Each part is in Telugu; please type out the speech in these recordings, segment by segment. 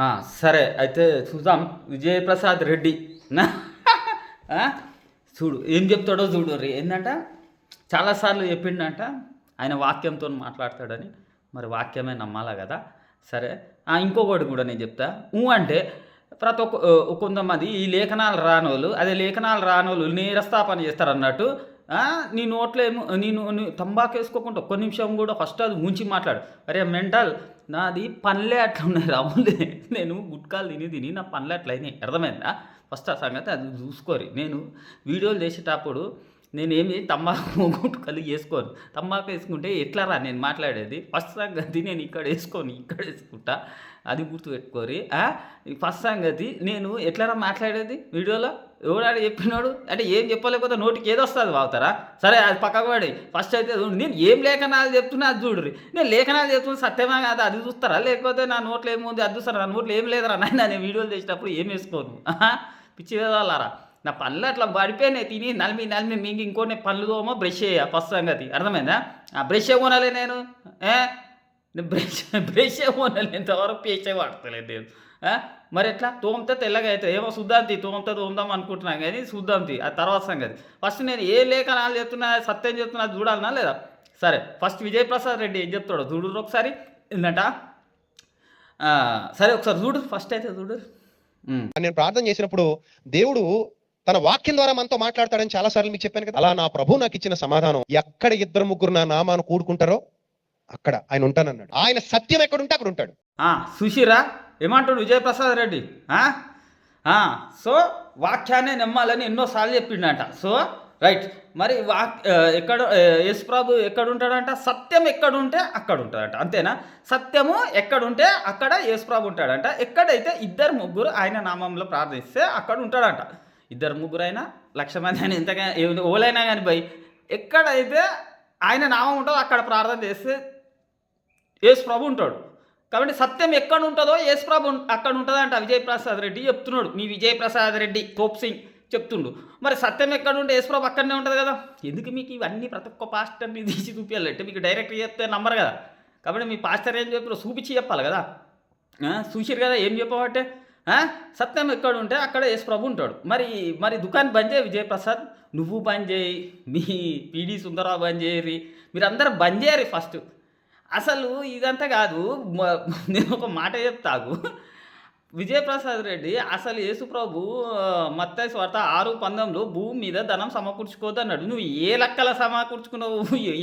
ఆ, సరే అయితే చూద్దాం. విజయప్రసాద్ రెడ్డి నా ఆ, చూడు ఏం చెప్తాడో చూడు రే. ఏంటంట చాలాసార్లు చెప్పిండంట ఆయన వాక్యంతో మాట్లాడతాడని. మరి వాక్యమే నమ్మాలా కదా. సరే, ఇంకొకటి కూడా నేను చెప్తా. అంటే ప్రతి ఒక్క కొంతమంది ఈ లేఖనాలు రానోళ్ళు, అదే లేఖనాలు రానోళ్ళు నీరస్థాపన చేస్తారు అన్నట్టు. నీ నోట్లో ఏమో నేను తంబాకు వేసుకోకుండా ఒక్క నిమిషం కూడా ఫస్ట్ అది ముంచి మాట్లాడు. అరే మెంటల్, నాది పనులే అట్లా ఉన్నాయి రాములే. నేను గుట్కాలు తిని నా పనులు అట్లా అయినాయి, అర్థమైందా? ఫస్ట్ ఆ సంగతి అది చూసుకోరు. నేను వీడియోలు చేసేటప్పుడు నేనేమి తంబాకు గుట్కలు వేసుకోను. తంబాకు వేసుకుంటే ఎట్లా రా నేను మాట్లాడేది. ఫస్ట్ సంగతి నేను ఇక్కడ వేసుకుంటా, అది గుర్తుపెట్టుకోరి. ఫస్ట్ సంగతి నేను ఎట్లా మాట్లాడేది వీడియోలో. ఎవడాడు చెప్పినాడు అంటే ఏం చెప్పలేకపోతే నోటికి ఏదో వస్తుంది వాగుతారా. సరే అది పక్కకు పడి ఫస్ట్ అయితే నేను ఏం లేఖనాలు చెప్తున్నా అది చూడరి. నేను లేఖనాలు చెప్తున్నా సత్యమా కాదు అది చూస్తారా, లేకపోతే నా నోట్లో ఏముంది అది చూస్తారా. నా నోట్లో ఏం లేదురా నాయన. నేను వీడియోలు చేసేటప్పుడు ఏం వేసుకోను. పిచ్చి వేదాలారా. నా పనులు అట్లా పడిపోయినాయి తిని నలిమి మీకు ఇంకోటి పనులు తోమో బ్రష్ చేయ ఫస్ట్ సంగతి, అర్థమైందా? బ్రష్ కొనాలి నేను. బ్రష్ కొనాలి ఇంతవరకు పేసే వాడతలేదు నేను. మరి ఎట్లా తోమితే తెల్లగా అవుతుంది ఏమో చూద్దాంతి. తోముదాం అనుకుంటున్నాను కానీ చూద్దాంతి ఆ తర్వాత సంగతి. ఫస్ట్ నేను ఏ లేఖనాలు చెప్తున్నా సత్యం చెప్తున్నా చూడాలన్నా లేదా. సరే, ఫస్ట్ విజయప్రసాద్ రెడ్డి ఏం చెప్తాడో చూడు ఒకసారి. ఏంటంట సరే ఒకసారి చూడు, ఫస్ట్ అయితే చూడు. నేను ప్రార్థన చేసినప్పుడు దేవుడు తన వాక్యం ద్వారా మనతో మాట్లాడతాడని చాలా సార్లు మీకు చెప్పాను కదా. అలా నా ప్రభు నాకు ఇచ్చిన సమాధానం, ఎక్కడ ఇద్దరు ముగ్గురు నా నామాను కూడుకుంటారో అక్కడ ఆయన ఉంటానన్నాడు. ఆయన సత్యం ఎక్కడుంటే అక్కడ ఉంటాడు. సుశీరా ఏమంటాడు విజయప్రసాద్ రెడ్డి. సో వాక్యాన్ని నమ్మాలని ఎన్నోసార్లు చెప్పిండంట. సో రైట్, మరి ఎక్కడ యేసుప్రభు ఎక్కడుంటాడంట? సత్యం ఎక్కడుంటే అక్కడ ఉంటాడంట, అంతేనా? సత్యము ఎక్కడుంటే అక్కడ యేసుప్రభు ఉంటాడంట. ఎక్కడైతే ఇద్దరు ముగ్గురు ఆయన నామంలో ప్రార్థిస్తే అక్కడ ఉంటాడంట. ఇద్దరు ముగ్గురు అయినా 1,00,000 మంది అయినా ఎంతగా ఓలైనా కానీ భయ్, ఎక్కడైతే ఆయన నామం ఉంటుందో అక్కడ ప్రార్థన చేస్తే యేసుప్రభు ఉంటాడు. కాబట్టి సత్యం ఎక్కడ ఉంటుందో యేసుప్రభు అక్కడ ఉంటుందంట విజయప్రసాద్ రెడ్డి చెప్తున్నాడు. మీ విజయప్రసాద్ రెడ్డి తోప్ సింగ్ చెప్తుండు. మరి సత్యం ఎక్కడ ఉంటే యేసుప్రభు అక్కడనే ఉంటుంది కదా. ఎందుకు మీకు ఇవన్నీ ప్రతి ఒక్క పాస్టర్ని తీసి చూపించాలంటే మీకు డైరెక్ట్గా చెప్తే నమ్మరు కదా. కాబట్టి మీ పాస్టర్ ఏం చెప్పారు చూపించి చెప్పాలి కదా. చూసిరు కదా ఏం చెప్పబట్టే. సత్యం ఎక్కడ ఉంటే అక్కడ యేసుప్రభు ఉంటాడు. మరి దుకాణం బంద్ చేయి విజయప్రసాద్, నువ్వు బంద్ చేయి, మీ పీడి సుందరరావు బంద్ చేయరి, మీరందరూ బంద్ చేయరు ఫస్ట్. అసలు ఇదంతా కాదు. నేను ఒక మాట చెప్తాగు. విజయప్రసాద్ రెడ్డి అసలు యేసుప్రభు మత్తయి సువార్త 6:19 భూమి మీద ధనం సమకూర్చుకోవద్దు అన్నాడు. నువ్వు ఏ లెక్కల సమకూర్చుకున్నావు?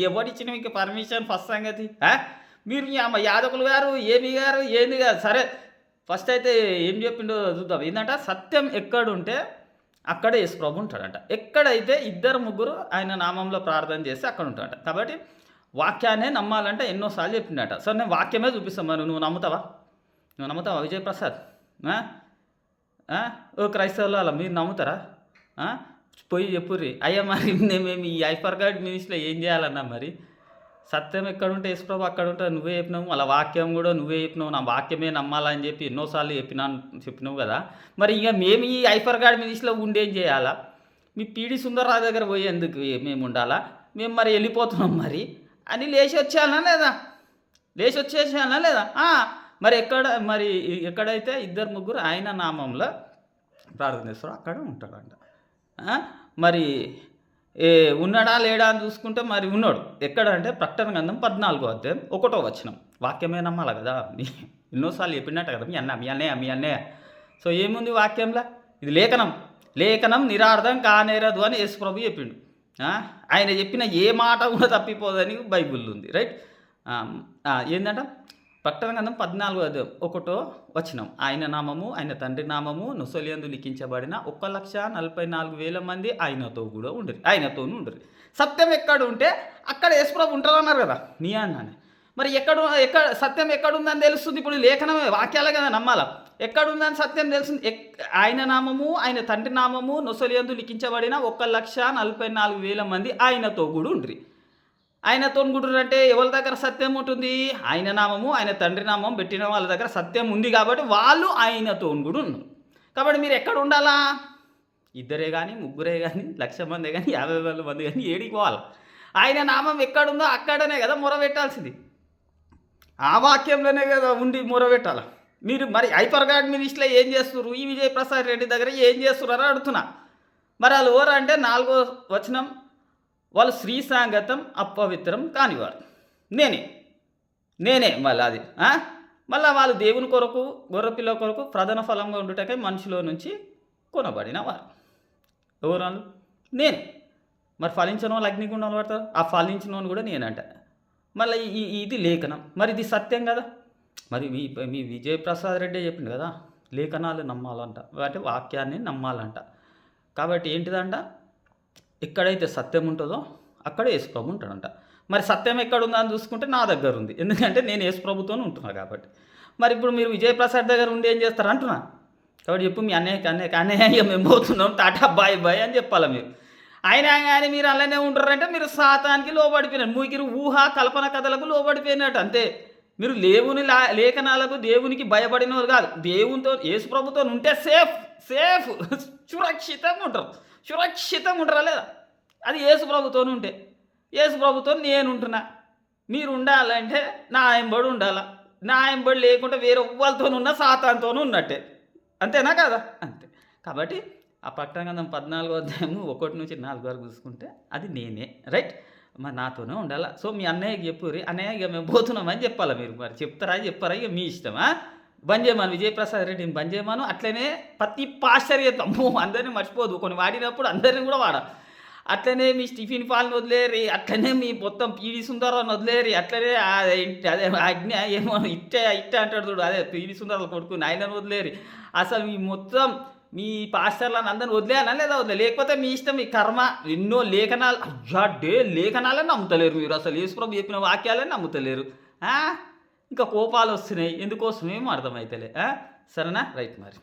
ఎవరిచ్చిన మీకు పర్మిషన్? ఫస్ట్ సంగతి మీరు యాదకులు గారు ఏమి గారు ఏంది కాదు. సరే, ఫస్ట్ అయితే ఏం చెప్పిండో చూద్దాం. ఏంటంటే సత్యం ఎక్కడుంటే అక్కడే యేసుప్రభు ఉంటాడంట. ఎక్కడైతే ఇద్దరు ముగ్గురు ఆయన నామంలో ప్రార్థన చేస్తే అక్కడ ఉంటాడంట. కాబట్టి వాక్యాన్నే నమ్మాలంటే ఎన్నోసార్లు చెప్పిండట. సరే, నేను వాక్యమే చూపిస్తాను. మరి నువ్వు నమ్ముతావా విజయప్రసాద్? ఓ క్రైస్తవులు అలా మీరు నమ్ముతారా? పోయి చెప్పుర్రి. అయ్యా మరి మేము ఈ హైపర్ గార్డ్ మినిస్ట్లో ఏం చేయాలన్నా మరి సత్యం ఎక్కడుంటే యేసుప్రభు అక్కడ ఉంటే నువ్వే చెప్పినావు. అలా వాక్యం కూడా నువ్వే చెప్పినావు. నా వాక్యమే నమ్మాలని చెప్పి ఎన్నోసార్లు చెప్పినావు కదా. మరి ఇక మేము ఈ హైపర్ గార్డ్ మినిస్ట్లో ఉండేం చేయాలా? మీ పీడి సుందరరావు దగ్గర పోయేందుకు మేము ఉండాలా? మేము మరి వెళ్ళిపోతున్నాం మరి అని లేచి వచ్చేయాలనా లేదా? మరి ఎక్కడైతే ఇద్దరు ముగ్గురు ఆయన నామంలో ప్రార్థన చేస్తారో అక్కడ ఉంటాడంట. మరి ఉన్నాడా లేడా అని చూసుకుంటే మరి ఉన్నాడు. ఎక్కడంటే ప్రకటన గ్రంథం 14వ అధ్యాయం 1వ వచనం. వాక్యమే నమ్మాలి కదా. ఎన్నోసార్లు చెప్పినట్టు కదా మీ అన్నయ్య. సో ఏముంది వాక్యంలో? ఇది లేఖనం నిరార్థం కానేరదు అని యేసుప్రభు చెప్పిండు. ఆయన చెప్పిన ఏ మాట కూడా తప్పిపోదని బైబిల్ ఉంది. రైట్. ఏంటంట ప్రకటన గ్రంథం 14వ అధ్యాయం 1వ వచనం. ఆయన నామము ఆయన తండ్రి నామము నొసలియందు లిఖించబడిన 1,44,000 మంది ఆయనతో ఉండరు. సత్యం ఎక్కడ ఉంటే అక్కడ యేసుప్రభు ఉంటారన్నారు కదా నీ అన్నానే. మరి ఎక్కడ సత్యం ఎక్కడుందని తెలుస్తుంది? ఇప్పుడు లేఖనమే వాక్యాలే కదా నమ్మాలా. ఎక్కడుందని సత్యం తెలుస్తుంది? ఆయన నామము ఆయన తండ్రి నామము నొసలియందు లిఖించబడిన 1,44,000 మంది ఆయనతో కూడా ఉండ్రి. ఆయనతో గుడురు అంటే ఎవరి దగ్గర సత్యం ఉంటుంది? ఆయన నామము ఆయన తండ్రి నామం పెట్టిన వాళ్ళ దగ్గర సత్యం ఉంది కాబట్టి వాళ్ళు ఆయనతో కూడా ఉన్నారు. కాబట్టి మీరు ఎక్కడ ఉండాలా? ఇద్దరే కానీ ముగ్గురే కానీ 1,00,000 మంది కానీ 50,000 మంది కానీ ఏడికి పోవాలి? ఆయన నామం ఎక్కడుందో అక్కడనే కదా మొరబెట్టాల్సింది. ఆ వాక్యంలోనే కదా ఉండి మొరబెట్టాలి. మీరు మరి హైపర్ గాడ్ మినిస్ట్రీలో ఏం చేస్తున్నారు? ఈ విజయప్రసాద్ రెడ్డి దగ్గర ఏం చేస్తున్నారని అడుగుతున్నా. మరి వాళ్ళు ఎవరంటే 4వ వచనం, వాళ్ళు స్త్రీ సాంగతం అపవిత్రం కానివారు. నేనే మళ్ళీ అది మళ్ళీ వాళ్ళు దేవుని కొరకు గొర్రెపిల్ల కొరకు ప్రధాన ఫలంగా ఉండుటకై మనిషిలో నుంచి కొనబడిన వారు. ఎవరు వాళ్ళు? నేను. మరి ఫలించిన వాళ్ళు అగ్నిగుండంలో పడతారు. ఆ ఫలించిన వాళ్ళు కూడా నేనంట. మళ్ళీ ఇది లేఖనం, మరి ఇది సత్యం కదా. మరి మీ విజయప్రసాద్ రెడ్డి చెప్పింది కదా, లేఖనాలు నమ్మాలంట, అంటే వాక్యాన్ని నమ్మాలంట. కాబట్టి ఏంటిదంట, ఎక్కడైతే సత్యం ఉంటుందో అక్కడ యేసుప్రభు ఉంటాడంట. మరి సత్యం ఎక్కడ ఉందని చూసుకుంటే నా దగ్గర ఉంది, ఎందుకంటే నేను యేసుప్రభుతోనే ఉంటున్నా కాబట్టి. మరి ఇప్పుడు మీరు విజయప్రసాద్ దగ్గర ఉండి ఏం చేస్తారు అంటున్నా. కాబట్టి చెప్పు మీ అన్నయ్య మేము పోతున్నాం, టాటా బాయ్ బాయ్ అని చెప్పాలి మీరు. అయినా కానీ మీరు అలానే ఉంటారంటే మీరు సాతానికి లోబడిపోయినారు, మీరు ఊహ కల్పన కథలకు లోబడిపోయినట్టు అంతే. మీరు లేఖనాలకు దేవునికి భయపడినవారు కాదు. దేవునితో యేసుప్రభుతో ఉంటే సేఫ్ సురక్షితంగా ఉంటారా లేదా? అది యేసుప్రభుతో ఉంటే. యేసుప్రభుతో నేను ఉంటున్నా, మీరు ఉండాలంటే నా ఎంబడి ఉండాలా. నా ఎంబడి లేకుండా వేరే ఎవ్వరితో ఉన్న సాతాన్తోనూ ఉన్నట్టే, అంతేనా కదా? అంతే. కాబట్టి ఆ ప్రకటన గ్రంథం 14వ అధ్యాయము 1-4 వరకు చూసుకుంటే అది నేనే, రైట్. మరి నాతోనే ఉండాలా. సో మీ అన్నయ్యకి చెప్పుర్రి, అన్నయ్య ఇక మేము పోతున్నామని చెప్పాలా. మీరు మరి చెప్తారా చెప్పారా ఇక మీ ఇష్టమా. బంద్ చేయమను, విజయప్రసాద్ రెడ్డిని బంద్ చేయమను. అట్లనే ప్రతి పాస్టర్ అమ్మో అందరినీ మర్చిపోదు, కొన్ని వాడినప్పుడు అందరినీ కూడా వాడాలి. అట్లనే మీ స్టీఫెన్ పాల్ని వదిలేరి, అట్లనే మీ మొత్తం పీడి సుందరాన్ని వదిలేరి, అట్లనే అదే అజ్ఞ ఏమో ఇట్టే అంటాడు చూడు, అదే పీడి సుందరాలు కొడుకు ఆయనను వదిలేరి. అసలు మీ మొత్తం మీ పాస్టర్లను అందరిని వదిలేయాలా లేదా లేకపోతే మీ ఇష్టం, మీ కర్మ. ఎన్నో లేఖనాలు లేఖనాలని నమ్ముతలేరు మీరు, అసలు యేసుప్రభు చెప్పిన వాక్యాలని నమ్ముతలేరు. ఇంకా కోపాలు వస్తున్నాయి, ఎందుకోసమేమో అర్థమవుతలే. సరేనా, రైట్ మరి.